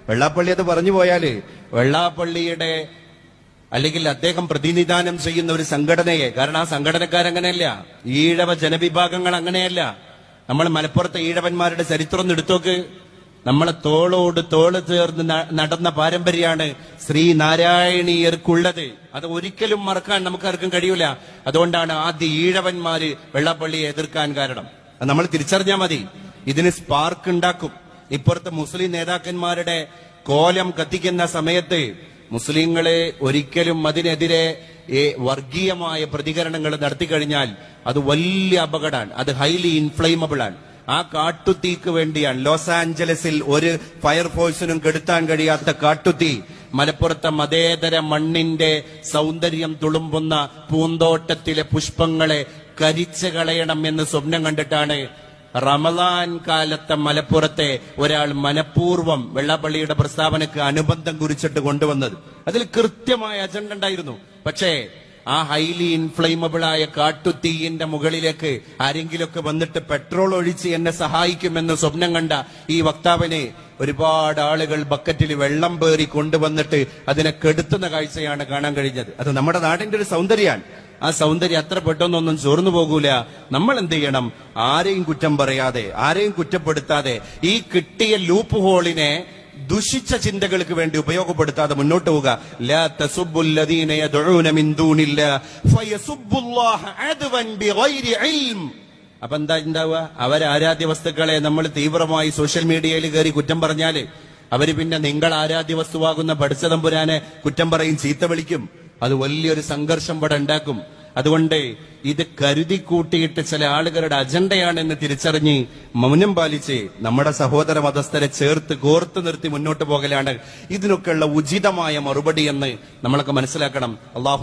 വെള്ളാപ്പള്ളി അത് പറഞ്ഞു പോയാല് വെള്ളാപ്പള്ളിയുടെ അല്ലെങ്കിൽ അദ്ദേഹം പ്രതിനിധാനം ചെയ്യുന്ന ഒരു സംഘടനയെ, കാരണം ആ സംഘടനക്കാരങ്ങനെയല്ല, ഈഴവ ജനവിഭാഗങ്ങൾ അങ്ങനെയല്ല. നമ്മൾ മലപ്പുറത്തെ ഈഴവന്മാരുടെ ചരിത്രം ഒന്ന് എടുത്തോക്ക്. നമ്മളെ തോളോട് തോള് ചേർന്ന് നടന്ന പാരമ്പര്യമാണ് ശ്രീനാരായണീയർക്കുള്ളത്. അത് ഒരിക്കലും മറക്കാൻ നമുക്കാർക്കും കഴിയൂല. അതുകൊണ്ടാണ് ആദ്യ ഈഴവന്മാര് വെള്ളാപ്പള്ളിയെ എതിർക്കാൻ കാരണം. അത് നമ്മൾ തിരിച്ചറിഞ്ഞാൽ മതി. ഇതിന് സ്പാർക്ക് ഉണ്ടാക്കും. ഇപ്പുറത്തെ മുസ്ലിം നേതാക്കന്മാരുടെ കോലം കത്തിക്കുന്ന സമയത്ത് മുസ്ലിങ്ങളെ ഒരിക്കലും അതിനെതിരെ വർഗീയമായ പ്രതികരണങ്ങൾ നടത്തി കഴിഞ്ഞാൽ അത് വലിയ അപകടമാണ്. അത് ഹൈലി ഇൻഫ്ലെയിമബിൾ ആണ്. ആ കാട്ടുതീക്ക് വേണ്ടിയാണ് ലോസ് ആഞ്ചലസിൽ ഒരു ഫയർഫോഴ്സിനും കെടുത്താൻ കഴിയാത്ത കാട്ടുതീ മലപ്പുറത്തെ മതേതര മണ്ണിന്റെ സൗന്ദര്യം തുളുമ്പുന്ന പൂന്തോട്ടത്തിലെ പുഷ്പങ്ങളെ കരിച്ചു കളയണം എന്ന് സ്വപ്നം കണ്ടിട്ടാണ് റമദാൻ കാലത്തെ മലപ്പുറത്തെ ഒരാൾ മനഃപൂർവ്വം വെള്ളാപ്പള്ളിയുടെ പ്രസ്താവനക്ക് അനുബന്ധം കുറിച്ചിട്ട് കൊണ്ടുവന്നത്. അതിൽ കൃത്യമായ അജണ്ട ഉണ്ടായിരുന്നു. പക്ഷേ ആ ഹൈലി ഇൻഫ്ലെയിമബിൾ ആയ കാട്ടുതീയിന്റെ മുകളിലേക്ക് ആരെങ്കിലുമൊക്കെ വന്നിട്ട് പെട്രോൾ ഒഴിച്ച് എന്നെ സഹായിക്കുമെന്ന് സ്വപ്നം കണ്ട ഈ വക്താവിനെ ഒരുപാട് ആളുകൾ ബക്കറ്റിൽ വെള്ളം പേറി കൊണ്ടുവന്നിട്ട് അതിനെ കെടുത്തുന്ന കാഴ്ചയാണ് കാണാൻ കഴിഞ്ഞത്. അത് നമ്മുടെ നാടിന്റെ ഒരു സൗന്ദര്യമാണ്. ആ സൗന്ദര്യം അത്ര പെട്ടെന്നൊന്നും ചോർന്നു പോകൂല. നമ്മൾ എന്ത് ചെയ്യണം? ആരെയും കുറ്റം പറയാതെ, ആരെയും കുറ്റപ്പെടുത്താതെ, ഈ കിട്ടിയ ലൂപ്പ് ഹോളിനെ ദുഷിച്ച ചിന്തകൾക്ക് വേണ്ടി ഉപയോഗപ്പെടുത്താതെ മുന്നോട്ട് പോവുക. ലാ തസുബ്ബുല്ലദീന യദ്ഊന മിൻ ദൂനില്ലാഹി ഫയസുബ്ബുല്ലാഹ അദ്വൻ ബിഗൈരി ഇൽം. അപ്പൊ എന്താ ഉണ്ടാവുക? അവരാരാധ്യ വസ്തുക്കളെ നമ്മൾ തീവ്രമായി സോഷ്യൽ മീഡിയയിൽ കയറി കുറ്റം പറഞ്ഞാല് അവര് പിന്നെ നിങ്ങൾ ആരാധ്യ വസ്തുവാകുന്ന പടച്ചതമ്പുരാനെ കുറ്റം പറയും, ചീത്ത വിളിക്കും. അത് വലിയൊരു സംഘർഷം ഇവിടെ ഉണ്ടാക്കും. അതുകൊണ്ട് ഇത് കരുതി കൂട്ടിയിട്ട് ചില ആളുകളുടെ അജണ്ടയാണെന്ന് തിരിച്ചറിഞ്ഞ് മൗനം പാലിച്ച് നമ്മുടെ സഹോദര മതസ്ഥരെ ചേർത്ത് കോർത്ത് നിർത്തി മുന്നോട്ട് പോകലാണ് ഇതിനൊക്കെയുള്ള ഉചിതമായ മറുപടി എന്ന് നമ്മളൊക്കെ മനസ്സിലാക്കണം. അള്ളാഹു